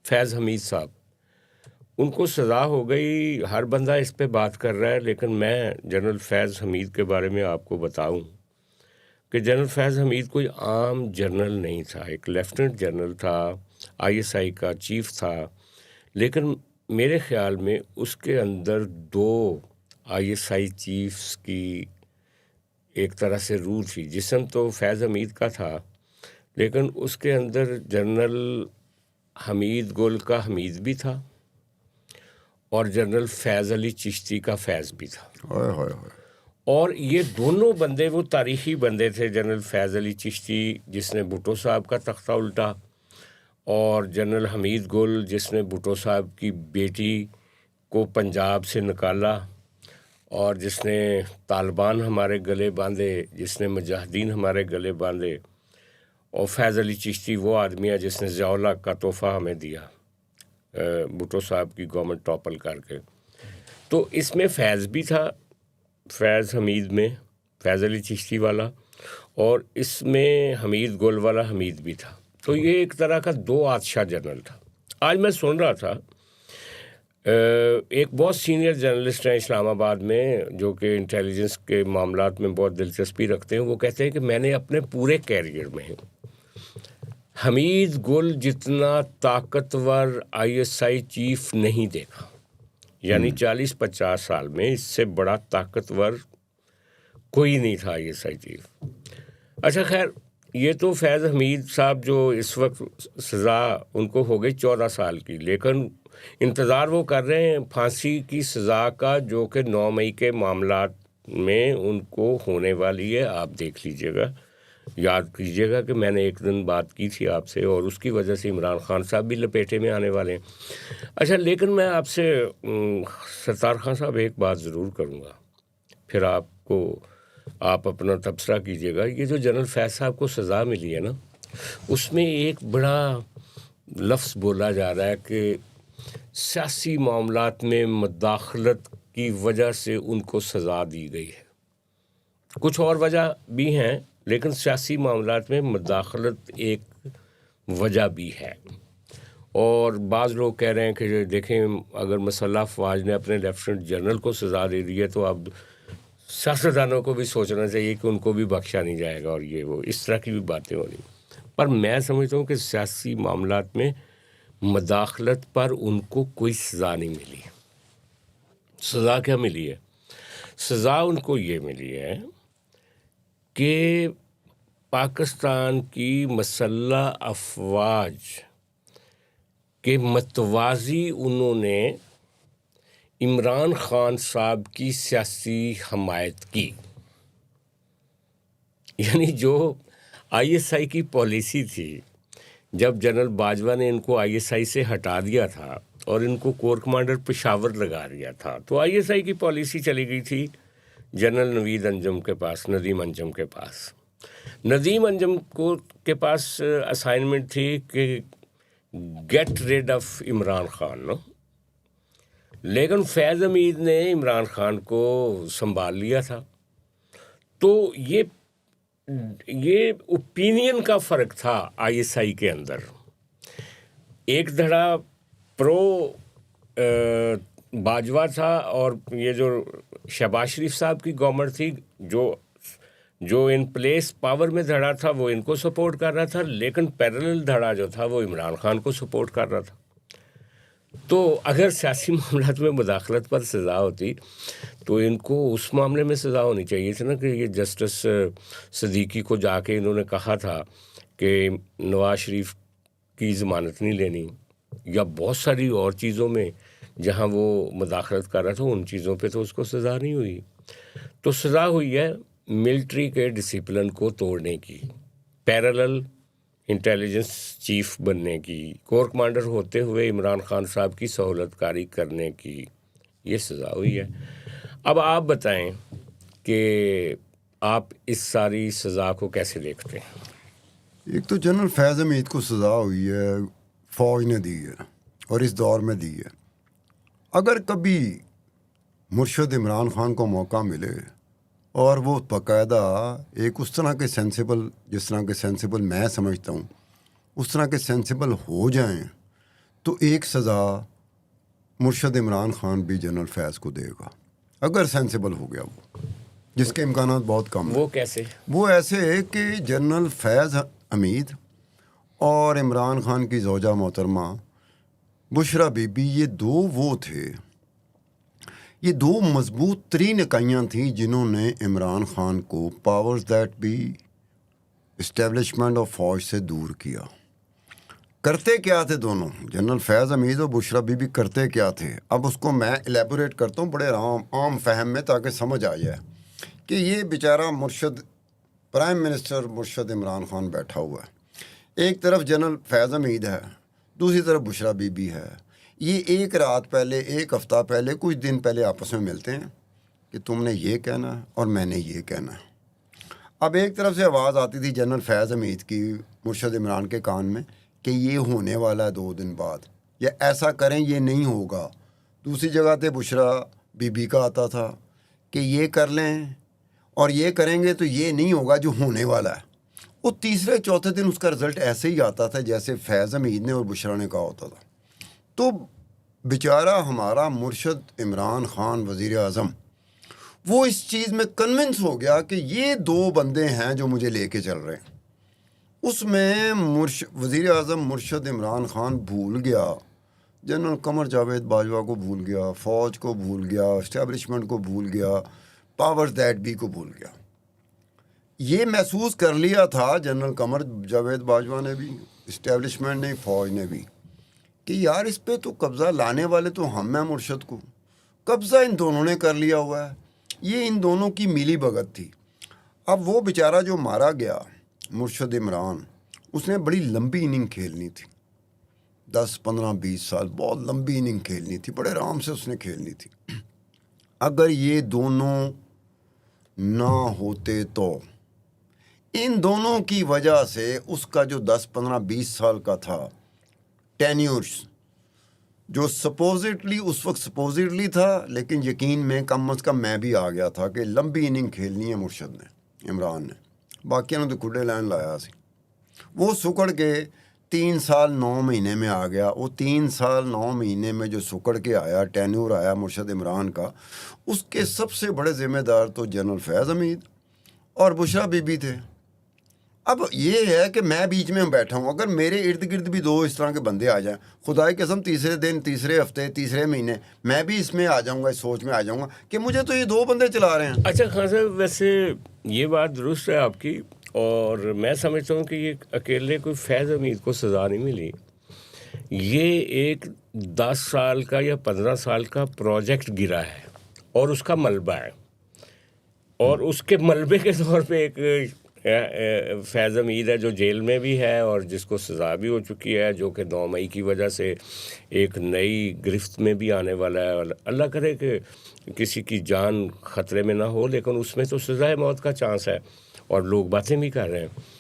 فیض حمید صاحب، ان کو سزا ہو گئی. ہر بندہ اس پہ بات کر رہا ہے، لیکن میں جنرل فیض حمید کے بارے میں آپ کو بتاؤں کہ جنرل فیض حمید کوئی عام جنرل نہیں تھا. ایک لیفٹنٹ جنرل تھا، ISI کا چیف تھا، لیکن میرے خیال میں اس کے اندر 2 ISI چیفز کی ایک طرح سے روح تھی. جسم تو فیض حمید کا تھا، لیکن اس کے اندر جنرل حمید گل کا حمید بھی تھا اور جنرل فیض علی چشتی کا فیض بھی تھا. اور یہ دونوں بندے وہ تاریخی بندے تھے. جنرل فیض علی چشتی جس نے بھٹو صاحب کا تختہ الٹا، اور جنرل حمید گل جس نے بھٹو صاحب کی بیٹی کو پنجاب سے نکالا، اور جس نے طالبان ہمارے گلے باندھے، جس نے مجاہدین ہمارے گلے باندھے. اور فیض علی چشتی وہ آدمی ہے جس نے ضیاء الحق کا تحفہ ہمیں دیا بھٹو صاحب کی گورنمنٹ ٹاپل کر کے. تو اس میں فیض بھی تھا، فیض حمید میں فیض علی چشتی والا، اور اس میں حمید گل والا حمید بھی تھا. تو یہ ایک طرح کا 2 بادشاہ جنرل تھا. آج میں سن رہا تھا ایک بہت سینئر جرنلسٹ ہیں اسلام آباد میں جو کہ انٹیلیجنس کے معاملات میں بہت دلچسپی رکھتے ہیں. وہ کہتے ہیں کہ میں نے اپنے پورے کیریئر میں حمید گل جتنا طاقتور ISI چیف نہیں دیکھا. یعنی 40-50 سال میں اس سے بڑا طاقتور کوئی نہیں تھا ISI چیف. اچھا خیر، یہ تو فیض حمید صاحب جو اس وقت سزا ان کو ہو گئی 14 سال کی، لیکن انتظار وہ کر رہے ہیں پھانسی کی سزا کا، جو کہ 9 مئی کے معاملات میں ان کو ہونے والی ہے. آپ دیکھ لیجئے گا، یاد کیجئے گا کہ میں نے ایک دن بات کی تھی آپ سے، اور اس کی وجہ سے عمران خان صاحب بھی لپیٹے میں آنے والے ہیں. اچھا، لیکن میں آپ سے ستار خان صاحب ایک بات ضرور کروں گا، پھر آپ اپنا تبصرہ کیجئے گا. یہ جو جنرل فیض صاحب کو سزا ملی ہے نا، اس میں ایک بڑا لفظ بولا جا رہا ہے کہ سیاسی معاملات میں مداخلت کی وجہ سے ان کو سزا دی گئی ہے. کچھ اور وجہ بھی ہیں، لیکن سیاسی معاملات میں مداخلت ایک وجہ بھی ہے. اور بعض لوگ کہہ رہے ہیں کہ دیکھیں، اگر مسلح افواج نے اپنے لیفٹنٹ جنرل کو سزا دے دی ہے تو اب سیاستدانوں کو بھی سوچنا چاہیے کہ ان کو بھی بخشا نہیں جائے گا، اور یہ وہ اس طرح کی بھی باتیں ہو رہی. پر میں سمجھتا ہوں کہ سیاسی معاملات میں مداخلت پر ان کو کوئی سزا نہیں ملی. سزا کیا ملی ہے؟ سزا ان کو یہ ملی ہے کہ پاکستان کی مسلح افواج کے متوازی انہوں نے عمران خان صاحب کی سیاسی حمایت کی. یعنی جو ISI کی پالیسی تھی، جب جنرل باجوہ نے ان کو ISI سے ہٹا دیا تھا اور ان کو کور کمانڈر پشاور لگا دیا تھا، تو ISI کی پالیسی چلی گئی تھی جنرل نوید انجم کے پاس، ندیم انجم کے پاس. ندیم انجم کے پاس اسائنمنٹ تھی کہ get rid of Imran Khan, no. لیکن فیض حمید نے عمران خان کو سنبھال لیا تھا. تو یہ اوپینین کا فرق تھا ISI کے اندر. ایک دھڑا پرو باجوہ تھا، اور یہ جو شہباز شریف صاحب کی گورنمنٹ تھی، جو ان پلیس پاور میں دھڑا تھا وہ ان کو سپورٹ کر رہا تھا، لیکن پیرلل دھڑا جو تھا وہ عمران خان کو سپورٹ کر رہا تھا. تو اگر سیاسی معاملات میں مداخلت پر سزا ہوتی تو ان کو اس معاملے میں سزا ہونی چاہیے تھی نا، کہ یہ جسٹس صدیقی کو جا کے انہوں نے کہا تھا کہ نواز شریف کی ضمانت نہیں لینی، یا بہت ساری اور چیزوں میں جہاں وہ مداخلت کر رہا تھا ان چیزوں پہ تو اس کو سزا نہیں ہوئی. تو سزا ہوئی ہے ملٹری کے ڈسپلن کو توڑنے کی، پیرلل انٹیلیجنس چیف بننے کی، کور کمانڈر ہوتے ہوئے عمران خان صاحب کی سہولت کاری کرنے کی، یہ سزا ہوئی ہے. اب آپ بتائیں کہ آپ اس ساری سزا کو کیسے دیکھتے ہیں؟ ایک تو جنرل فیض حمید کو سزا ہوئی ہے، فوج نے دی ہے اور اس دور میں دی ہے. اگر کبھی مرشد عمران خان کو موقع ملے اور وہ باقاعدہ ایک اس طرح کے سینسیبل، جس طرح کے سینسیبل میں سمجھتا ہوں اس طرح کے سینسیبل ہو جائیں، تو ایک سزا مرشد عمران خان بھی جنرل فیض کو دے گا اگر سینسیبل ہو گیا وہ، جس کے امکانات بہت کم ہیں۔ وہ کیسے؟ وہ ایسے ہے کہ جنرل فیض حمید اور عمران خان کی زوجہ محترمہ بشرا بی بی، یہ دو وہ تھے، یہ دو مضبوط ترین اکائیاں تھیں جنہوں نے عمران خان کو powers that be establishment of فوج سے دور کیا۔ کرتے کیا تھے دونوں، جنرل فیض حمید اور بشرا بی بی کرتے کیا تھے؟ اب اس کو میں الیبوریٹ کرتا ہوں بڑے عام فہم میں تاکہ سمجھ آ جائے کہ یہ بیچارہ مرشد پرائم منسٹر مرشد عمران خان بیٹھا ہوا ہے، ایک طرف جنرل فیض حمید ہے، دوسری طرف بشرا بی بی ہے۔ یہ ایک رات پہلے، ایک ہفتہ پہلے، کچھ دن پہلے آپس میں ملتے ہیں کہ تم نے یہ کہنا ہے اور میں نے یہ کہنا ہے۔ اب ایک طرف سے آواز آتی تھی جنرل فیض حمید کی مرشد عمران کے کان میں کہ یہ ہونے والا ہے 2 دن بعد، یا ایسا کریں یہ نہیں ہوگا۔ دوسری جگہ پہ بشرا بی بی کا آتا تھا کہ یہ کر لیں اور یہ کریں گے تو یہ نہیں ہوگا جو ہونے والا ہے۔ وہ تیسرے چوتھے دن اس کا رزلٹ ایسے ہی آتا تھا جیسے فیض حمید نے اور بشرا نے کہا ہوتا تھا۔ تو بیچارہ ہمارا مرشد عمران خان وزیر اعظم، وہ اس چیز میں کنونس ہو گیا کہ یہ 2 بندے ہیں جو مجھے لے کے چل رہے ہیں۔ اس میں وزیر اعظم مرشد عمران خان بھول گیا، جنرل قمر جاوید باجوہ کو بھول گیا، فوج کو بھول گیا، اسٹیبلشمنٹ کو بھول گیا، پاور دیٹ بی کو بھول گیا۔ یہ محسوس کر لیا تھا جنرل قمر جاوید باجوہ نے بھی، اسٹیبلشمنٹ نے، فوج نے بھی، کہ یار اس پہ تو قبضہ لانے والے تو ہم ہیں، مرشد کو قبضہ ان دونوں نے کر لیا ہوا ہے، یہ ان دونوں کی میلی بھگت تھی۔ اب وہ بیچارہ جو مارا گیا مرشد عمران، اس نے بڑی لمبی اننگ کھیلنی تھی، 10 15 20 سال، بہت لمبی اننگ کھیلنی تھی، بڑے آرام سے اس نے کھیلنی تھی۔ اگر یہ دونوں نہ ہوتے تو ان دونوں کی وجہ سے اس کا جو 10 15 20 سال کا تھا ٹینیورس، جو سپوزٹلی اس وقت سپوزٹلی تھا، لیکن یقین میں کم از کم میں بھی آ گیا تھا کہ لمبی اننگ کھیلنی ہے مرشد نے، عمران نے، باقیوں نے تو کھڈے لائن لایا سی۔ وہ سکڑ کے 3 سال 9 مہینے میں آ گیا۔ وہ 3 سال 9 مہینے میں جو سکڑ کے آیا، ٹینیور آیا مرشد عمران کا، اس کے سب سے بڑے ذمہ دار تو جنرل فیض حمید اور بشرا بی بی تھے۔ اب یہ ہے کہ میں بیچ میں بیٹھا ہوں، اگر میرے ارد گرد بھی 2 اس طرح کے بندے آ جائیں، خدا کی قسم تیسرے دن، تیسرے ہفتے، تیسرے مہینے میں بھی اس میں آ جاؤں گا، اس سوچ میں آ جاؤں گا کہ مجھے تو یہ 2 بندے چلا رہے ہیں۔ اچھا خان صاحب، ویسے یہ بات درست ہے آپ کی، اور میں سمجھتا ہوں کہ یہ اکیلے کوئی فیض حمید کو سزا نہیں ملی، یہ ایک 10 سال کا یا 15 سال کا پروجیکٹ گرا ہے اور اس کا ملبہ ہے، اور اس کے ملبے کے طور پہ ایک فیض حمید ہے جو جیل میں بھی ہے اور جس کو سزا بھی ہو چکی ہے، جو کہ 9 مئی کی وجہ سے ایک نئی گرفت میں بھی آنے والا ہے، اور اللہ کرے کہ کسی کی جان خطرے میں نہ ہو، لیکن اس میں تو سزائے موت کا چانس ہے اور لوگ باتیں بھی کر رہے ہیں۔